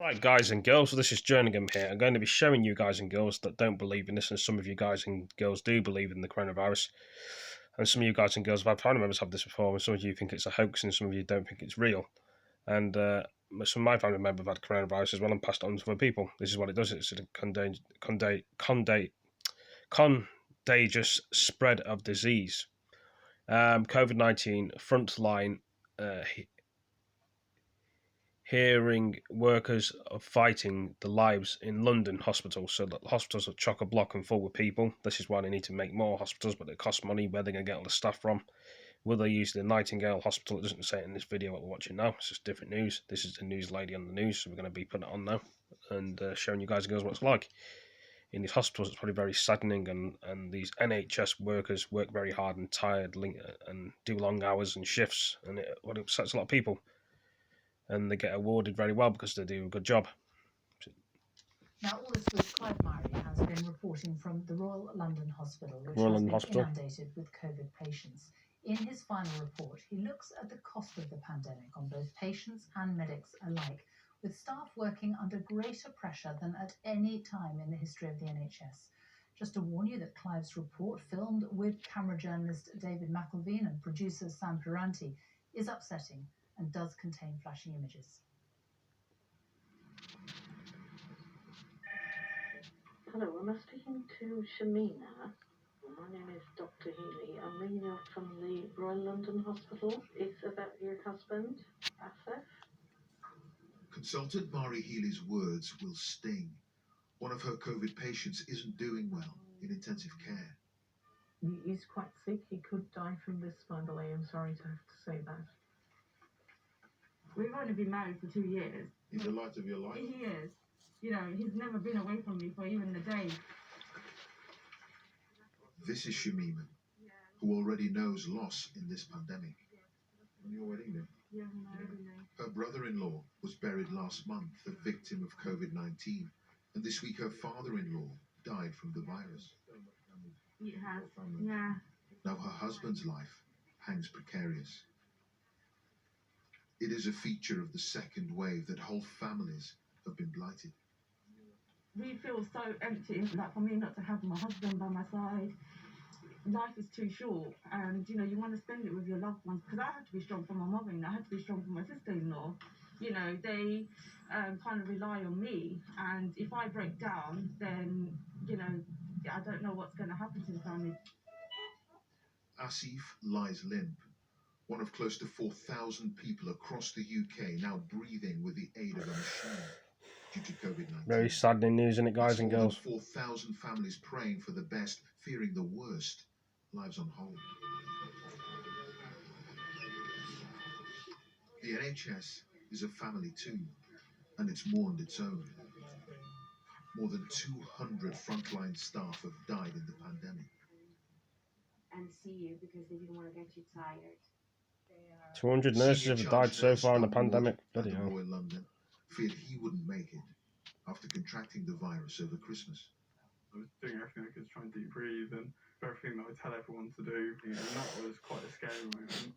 Right, guys and girls, this is Jerningham here. I'm going to be showing you guys and girls that don't believe in this, and some of you guys and girls do believe in the coronavirus. And some of you guys and girls have had family members have this before, and some of you think it's a hoax, and some of you don't think it's real. And some of my family members have had coronavirus as well and passed it on to other people. This is what it does. It's a contagious spread of disease. COVID-19 frontline hearing workers are fighting the lives in London hospitals. So the hospitals are chock-a-block and full with people. This is why they need to make more hospitals, but it costs money. Where they're going to get all the staff from? Will they use the Nightingale Hospital? It doesn't say it in this video what we're watching now. It's just different news. This is the news lady on the news, so we're going to be putting it on now and showing you guys and girls what it's like. In these hospitals, it's probably very saddening, and these NHS workers work very hard and tired and do long hours and shifts, and it upsets a lot of people. And they get awarded very well because they do a good job. Now, all this week, Clive Murray has been reporting from the Royal London Hospital, which has been inundated with COVID patients. In his final report, he looks at the cost of the pandemic on both patients and medics alike, with staff working under greater pressure than at any time in the history of the NHS. Just to warn you that Clive's report, filmed with camera journalist David McElveen and producer Sam Piranti, is upsetting and does contain flashing images. Hello, am I speaking to Shamina? My name is Dr. Healy. I'm ringing you up from the Royal London Hospital. It's about your husband, Asif. Consultant Mari Healy's words will sting. One of her COVID patients isn't doing well in intensive care. He is quite sick. He could die from this, by the way. I'm sorry to have to say that. We've only been married for 2 years. He's the light of your life? He is. You know, he's never been away from me for even a day. This is Shamima, who already knows loss in this pandemic. On your wedding day? Yeah, my wedding day. Her brother-in-law was buried last month, a victim of COVID-19, and this week her father-in-law died from the virus. It has, yeah. Now her husband's life hangs precarious. It is a feature of the second wave that whole families have been blighted. We feel so empty, like for me not to have my husband by my side. Life is too short, and you know, you want to spend it with your loved ones, because I had to be strong for my mother-in-law, I had to be strong for my sister-in-law. You know, they kind of rely on me, and if I break down, then, you know, I don't know what's going to happen to the family. Asif lies limp, one of close to 4,000 people across the UK now breathing with the aid of a machine due to COVID-19. Very saddening news, isn't it, guys and girls? 4,000 families praying for the best, fearing the worst. Lives on hold. The NHS is a family too, and it's mourned its own. More than 200 frontline staff have died in the pandemic. And see you because they didn't want to get you tired. 200 nurses have died so far in the pandemic. Bloody hell. Royal London feared he wouldn't make it after contracting the virus over Christmas. I was doing everything I could to try and deep breathe and everything that I tell everyone to do, and that was quite a scary moment.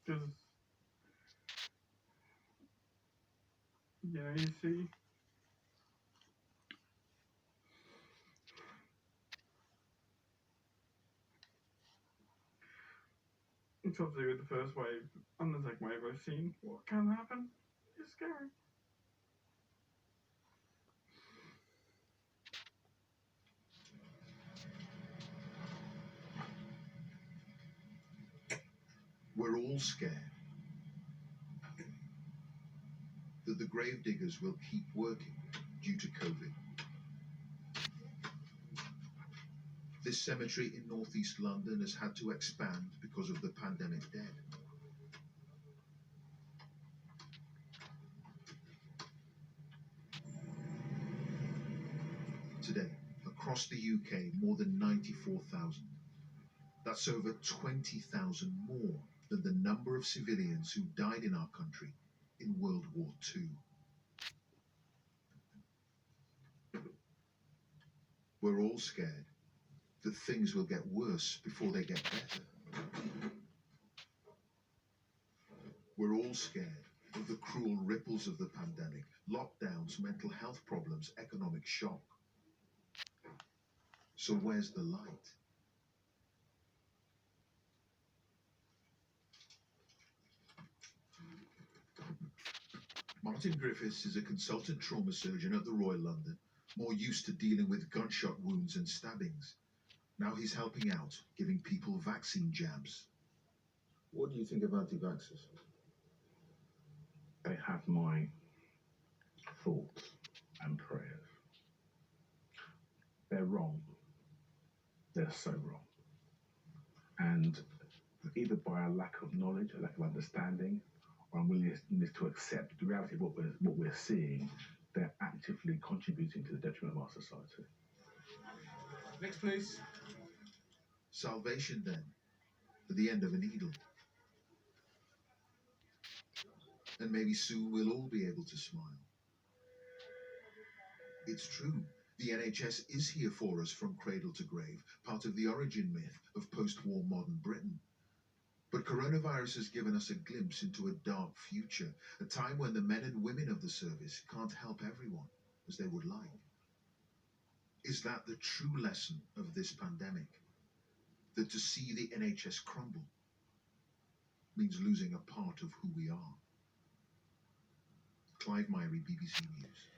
Because, you know, you see, it's obviously with the first wave and the second wave I've seen what can happen. It's scary. We're all scared that the gravediggers will keep working due to COVID. This cemetery in northeast London has had to expand because of the pandemic dead. Today, across the UK, more than 94,000. That's over 20,000 more than the number of civilians who died in our country in World War II. We're all scared that things will get worse before they get better. We're all scared of the cruel ripples of the pandemic, lockdowns, mental health problems, economic shock. So where's the light? Martin Griffiths is a consultant trauma surgeon at the Royal London, more used to dealing with gunshot wounds and stabbings. Now he's helping out, giving people vaccine jabs. What do you think of anti-vaxxers? They have my thoughts and prayers. They're wrong. They're so wrong. And either by a lack of knowledge, a lack of understanding, or unwillingness to accept the reality of what we're seeing, they're actively contributing to the detriment of our society. Next, please. Salvation, then, at the end of a needle. And maybe soon we'll all be able to smile. It's true. The NHS is here for us from cradle to grave, part of the origin myth of post-war modern Britain. But coronavirus has given us a glimpse into a dark future, a time when the men and women of the service can't help everyone as they would like. Is that the true lesson of this pandemic? That to see the NHS crumble means losing a part of who we are? Clive Myrie, BBC News.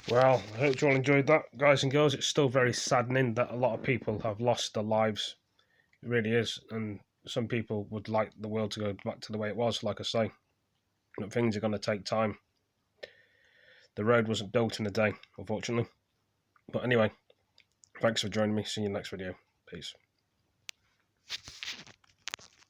Well, I hope you all enjoyed that, guys and girls. It's still very saddening that a lot of people have lost their lives. It really is. And some people would like the world to go back to the way it was, like I say. But things are going to take time. The road wasn't built in a day, unfortunately. But anyway, thanks for joining me. See you in the next video. Peace.